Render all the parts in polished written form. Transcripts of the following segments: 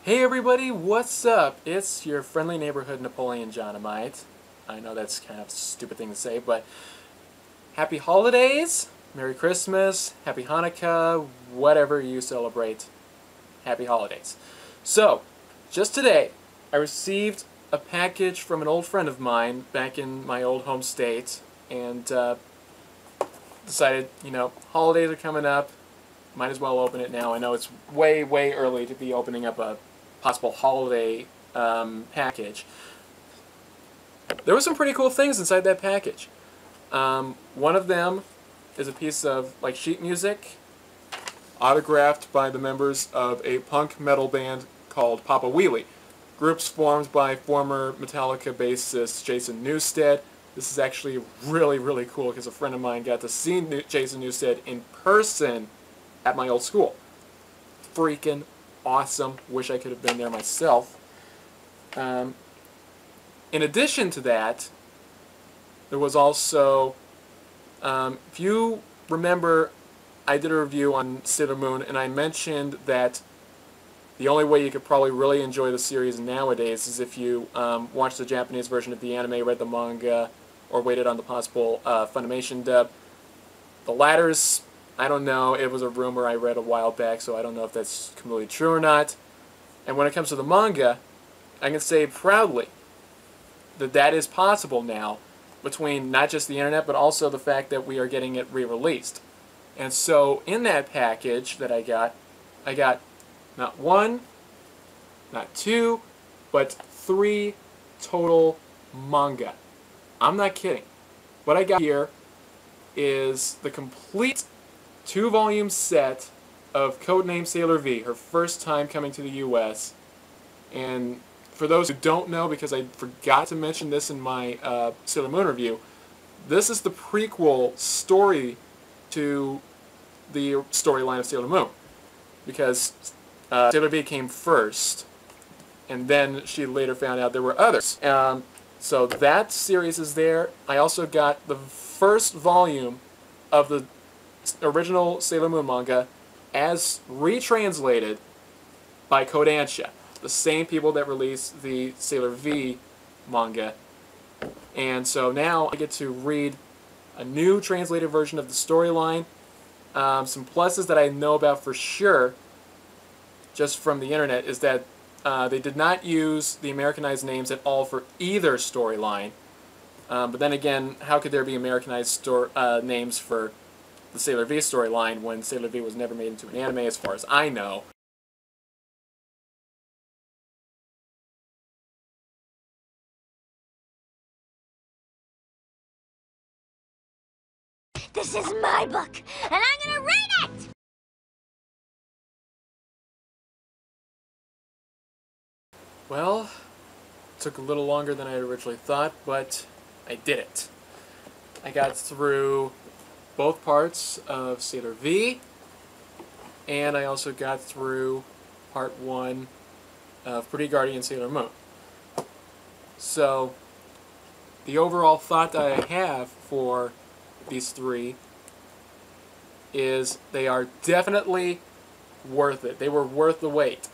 Hey everybody, what's up? It's your friendly neighborhood Napoleon Johnamite. I know that's kind of a stupid thing to say, but happy holidays, Merry Christmas, Happy Hanukkah, whatever you celebrate. Happy holidays. So, just today, I received a package from an old friend of mine back in my old home state, and decided, holidays are coming up, might as well open it now. I know it's way, way early to be opening up a possible holiday package. There were some pretty cool things inside that package. One of them is a piece of sheet music autographed by the members of a punk metal band called Papa Wheelie. Groups formed by former Metallica bassist Jason Newsted. This is actually really, really cool because a friend of mine got to see Jason Newsted in person at my old school. Freaking awesome. Wish I could have been there myself. In addition to that, there was also, if you remember, I did a review on Sailor Moon, and I mentioned that the only way you could probably really enjoy the series nowadays is if you watched the Japanese version of the anime, read the manga, or waited on the possible Funimation dub. The latter's, I don't know, it was a rumor I read a while back, so I don't know if that's completely true or not. And when it comes to the manga, I can say proudly that that is possible now, between not just the internet, but also the fact that we are getting it re-released. And so, in that package that I got not one, not two, but 3 total manga. I'm not kidding. What I got here is the complete 2-volume set of Codename Sailor V, her first time coming to the US. And for those who don't know, because I forgot to mention this in my Sailor Moon review, this is the prequel story to the storyline of Sailor Moon. Because Sailor V came first, and then she later found out there were others. So that series is there. I also got the first volume of the original Sailor Moon manga as retranslated by Kodansha, the same people that released the Sailor V manga. And so now I get to read a new translated version of the storyline. Some pluses that I know about for sure, just from the internet, is that they did not use the Americanized names at all for either storyline. But then again, how could there be Americanized names for the Sailor V storyline when Sailor V was never made into an anime, as far as I know? This is my book, and I'm gonna read it! Well, it took a little longer than I originally thought, but I did it. I got through both parts of Sailor V, and I also got through part 1 of Pretty Guardian Sailor Moon. So, the overall thought that I have for these 3 is they are definitely worth it. They were worth the wait.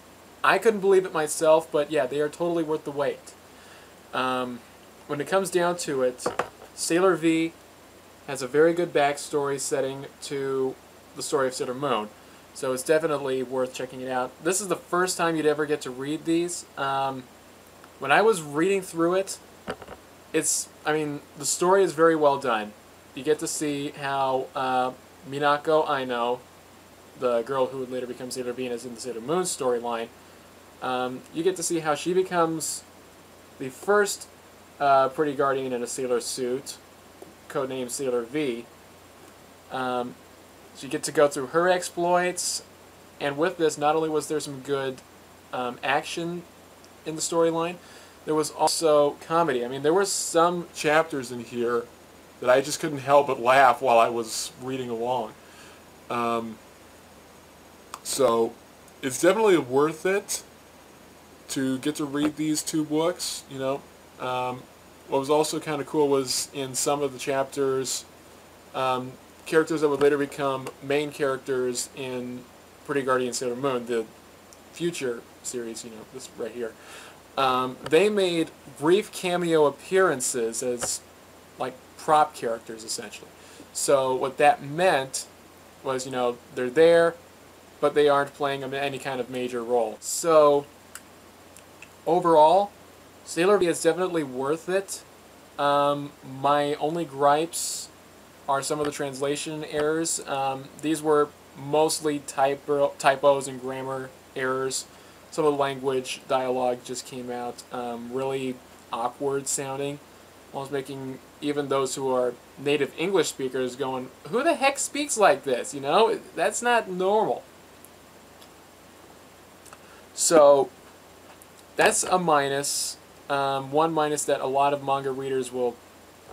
I couldn't believe it myself, but yeah, they are totally worth the wait. When it comes down to it, Sailor V has a very good backstory setting to the story of Sailor Moon, so it's definitely worth checking it out. This is the first time you'd ever get to read these. When I was reading through it, the story is very well done. You get to see how Minako Aino, the girl who would later become Sailor V and is in the Sailor Moon storyline, you get to see how she becomes the first Pretty Guardian in a sailor suit, codenamed Sailor V. So you get to go through her exploits, and with this, not only was there some good action in the storyline, there was also comedy. I mean, there were some chapters in here that I just couldn't help but laugh while I was reading along. So, it's definitely worth it to get to read these 2 books, What was also kind of cool was in some of the chapters, characters that would later become main characters in Pretty Guardian Sailor Moon, the future series, you know, this right here, they made brief cameo appearances as like prop characters essentially. So what that meant was, you know, they're there, but they aren't playing any kind of major role. So overall, Sailor V is definitely worth it. My only gripes are some of the translation errors. These were mostly typos and grammar errors. Some of the language dialogue just came out really awkward sounding, almost making even those who are native English speakers going, who the heck speaks like this? You know, that's not normal. So that's a minus. One minus that a lot of manga readers will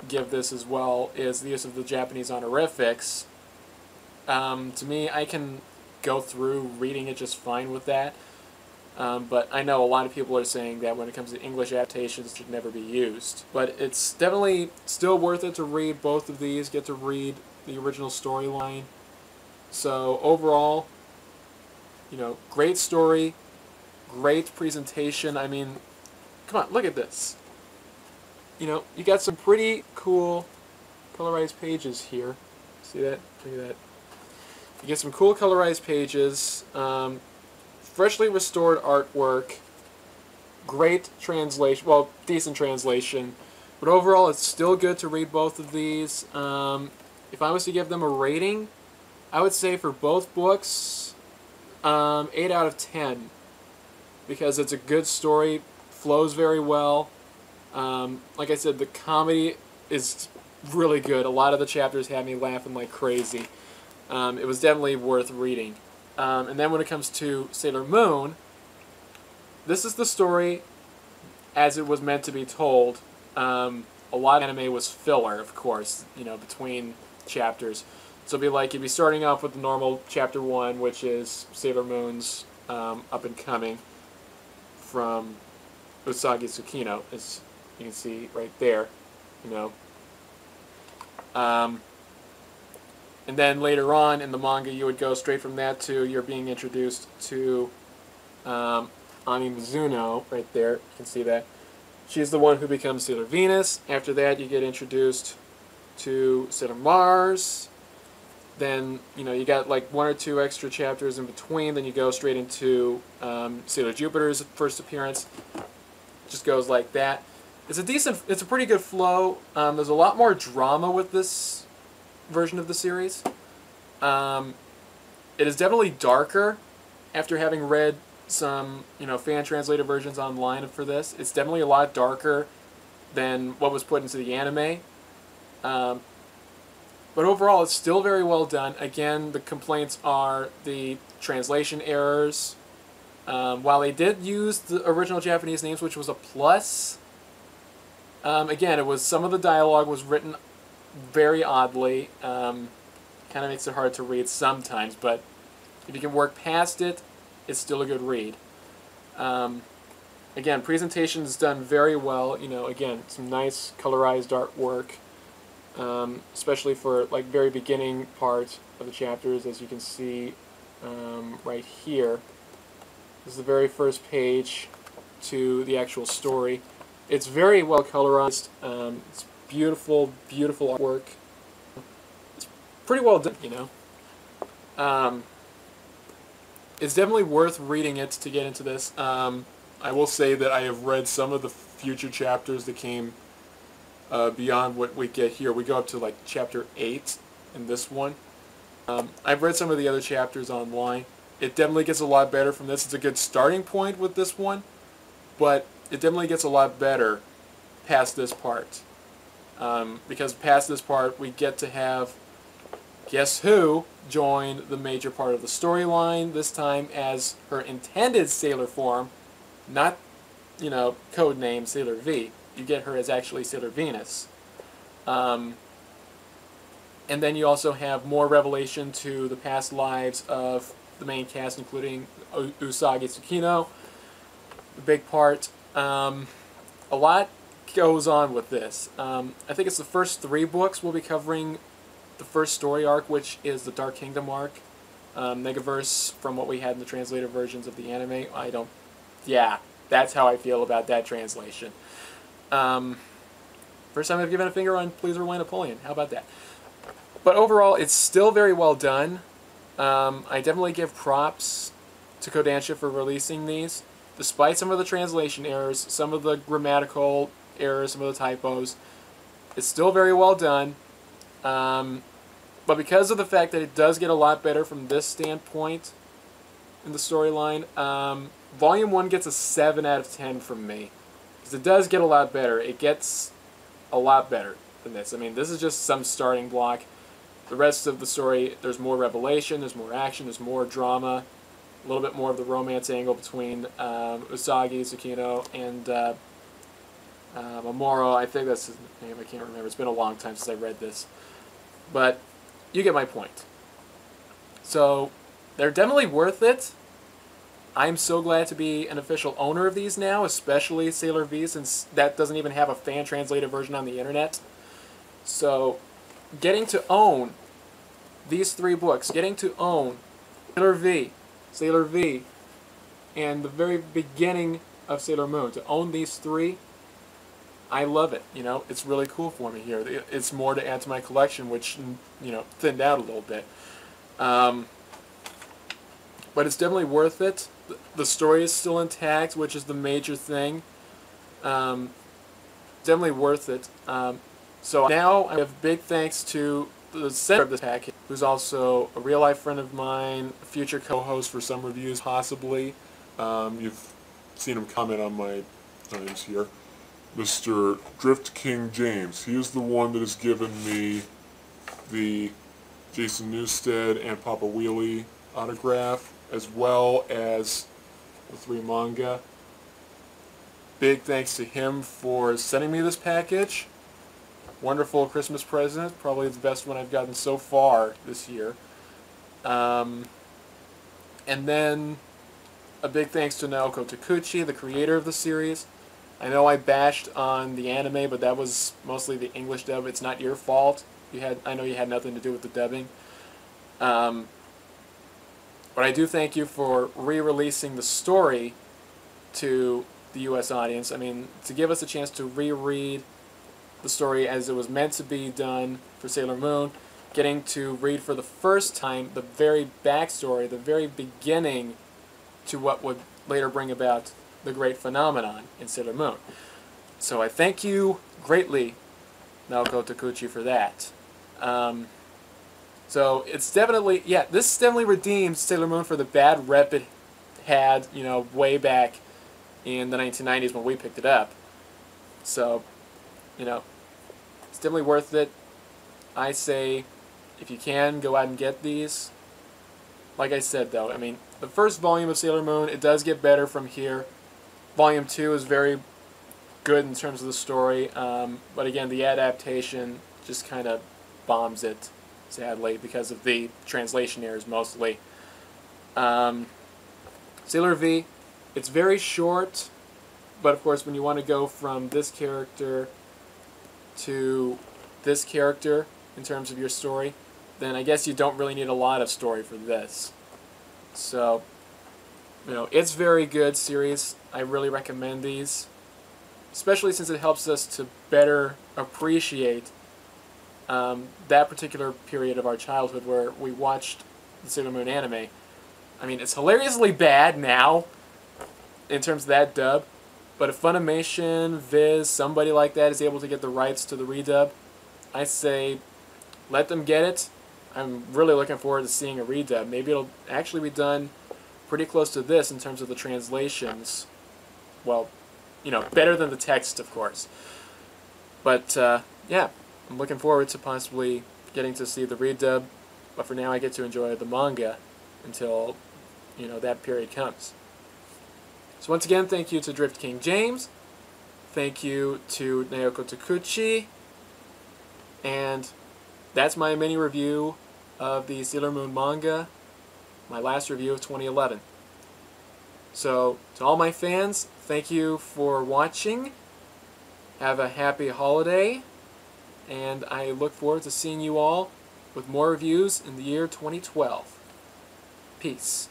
give this as well is the use of the Japanese honorifics. To me, I can go through reading it just fine with that. But I know a lot of people are saying that when it comes to English adaptations, it should never be used. But it's definitely still worth it to read both of these, get to read the original storyline. So overall, you know, great story, great presentation. I mean, come on, look at this. You know, you got some pretty cool colorized pages here. See that? Look at that. You get some cool colorized pages. Freshly restored artwork, great translation, well, decent translation, but overall it's still good to read both of these. If I was to give them a rating, I would say for both books, 8 out of 10, because it's a good story, flows very well. Like I said, the comedy is really good. A lot of the chapters had me laughing like crazy. It was definitely worth reading. And then when it comes to Sailor Moon, this is the story as it was meant to be told. A lot of anime was filler, of course, you know, between chapters. So it'd be like, you'd be starting off with the normal chapter 1, which is Sailor Moon's up and coming from Usagi Tsukino, as you can see right there, you know. And then later on in the manga, you would go straight from that to you're being introduced to Ani Mizuno, right there. You can see that. She's the one who becomes Sailor Venus. After that, you get introduced to Sailor Mars. Then, you know, you got like 1 or 2 extra chapters in between. Then you go straight into Sailor Jupiter's first appearance. Just goes like that. It's a pretty good flow. There's a lot more drama with this version of the series. It is definitely darker. After having read some, you know, fan translated versions online for this, it's definitely a lot darker than what was put into the anime. But overall, it's still very well done. Again, the complaints are the translation errors. While they did use the original Japanese names, which was a plus, again, it was some of the dialogue was written very oddly. Kind of makes it hard to read sometimes, but if you can work past it, it's still a good read. Again, presentation is done very well. You know, again, some nice colorized artwork, especially for like very beginning part of the chapters, as you can see right here. This is the very first page to the actual story. It's very well colorized. It's beautiful, beautiful artwork. It's pretty well done, you know. It's definitely worth reading it to get into this. I will say that I have read some of the future chapters that came beyond what we get here. We go up to like chapter 8 in this one. I've read some of the other chapters online. It definitely gets a lot better from this. It's a good starting point with this one, but it definitely gets a lot better past this part. Because past this part, we get to have, guess who, join the major part of the storyline, this time as her intended Sailor form, not, you know, codename Sailor V. You get her as actually Sailor Venus. And then you also have more revelation to the past lives of the main cast, including Usagi Tsukino, the big part. A lot goes on with this. I think it's the first 3 books we'll be covering the first story arc, which is the Dark Kingdom arc. Negaverse from what we had in the translated versions of the anime. Yeah, that's how I feel about that translation. First time I've given a finger on Please Rewind Napoleon. How about that? But overall, it's still very well done. I definitely give props to Kodansha for releasing these. Despite some of the translation errors, some of the grammatical errors, some of the typos, it's still very well done. But because of the fact that it does get a lot better from this standpoint in the storyline, Volume 1 gets a 7 out of 10 from me. Because it does get a lot better. It gets a lot better than this. I mean, this is just some starting block. The rest of the story, there's more revelation, there's more action, there's more drama, a little bit more of the romance angle between Usagi, Tsukino, and Amuro. I think that's his name, I can't remember. It's been a long time since I read this. But you get my point. So, they're definitely worth it. I'm so glad to be an official owner of these now, especially Sailor V, since that doesn't even have a fan-translated version on the internet. So, getting to own these 3 books, getting to own Sailor V, and the very beginning of Sailor Moon, to own these 3, I love it. You know, it's really cool for me here. It's more to add to my collection, which, you know, thinned out a little bit. But it's definitely worth it. The story is still intact, which is the major thing. Definitely worth it. So now I have big thanks to the sender of this package, who's also a real-life friend of mine, a future co-host for some reviews, possibly. You've seen him comment on my times here. Mr. Drift King James. He is the one that has given me the Jason Newsted and Papa Wheelie autograph, as well as the 3 manga. Big thanks to him for sending me this package. Wonderful Christmas present, probably the best one I've gotten so far this year. And then a big thanks to Naoko Takuchi, the creator of the series. I know I bashed on the anime, but that was mostly the English dub. It's not your fault. I know you had nothing to do with the dubbing. But I do thank you for re-releasing the story to the U.S. audience. I mean, to give us a chance to reread the story as it was meant to be done for Sailor Moon, getting to read for the first time the very backstory, the very beginning to what would later bring about the great phenomenon in Sailor Moon. So I thank you greatly, Naoko Takuchi, for that. So it's definitely, yeah, this definitely redeems Sailor Moon for the bad rep it had, you know, way back in the 1990s when we picked it up. So, you know, it's definitely worth it. I say, if you can, go out and get these. Like I said, though, I mean, the first volume of Sailor Moon, it does get better from here. Volume 2 is very good in terms of the story, but again, the adaptation just kind of bombs it, sadly, because of the translation errors mostly. Sailor V, it's very short, but of course when you want to go from this character to this character in terms of your story, then I guess you don't really need a lot of story for this. So, you know, it's very good series. I really recommend these, especially since it helps us to better appreciate that particular period of our childhood where we watched the Sailor Moon anime. I mean, it's hilariously bad now in terms of that dub, but if Funimation, Viz, somebody like that is able to get the rights to the redub, I say let them get it. I'm really looking forward to seeing a redub. Maybe it'll actually be done pretty close to this in terms of the translations. Well, you know, better than the text, of course. But, yeah, I'm looking forward to possibly getting to see the redub, but for now I get to enjoy the manga until, you know, that period comes. So once again, thank you to Drift King James, thank you to Naoko Takuchi, and that's my mini review of the Sailor Moon manga, my last review of 2011. So, to all my fans, thank you for watching, have a happy holiday, and I look forward to seeing you all with more reviews in the year 2012. Peace.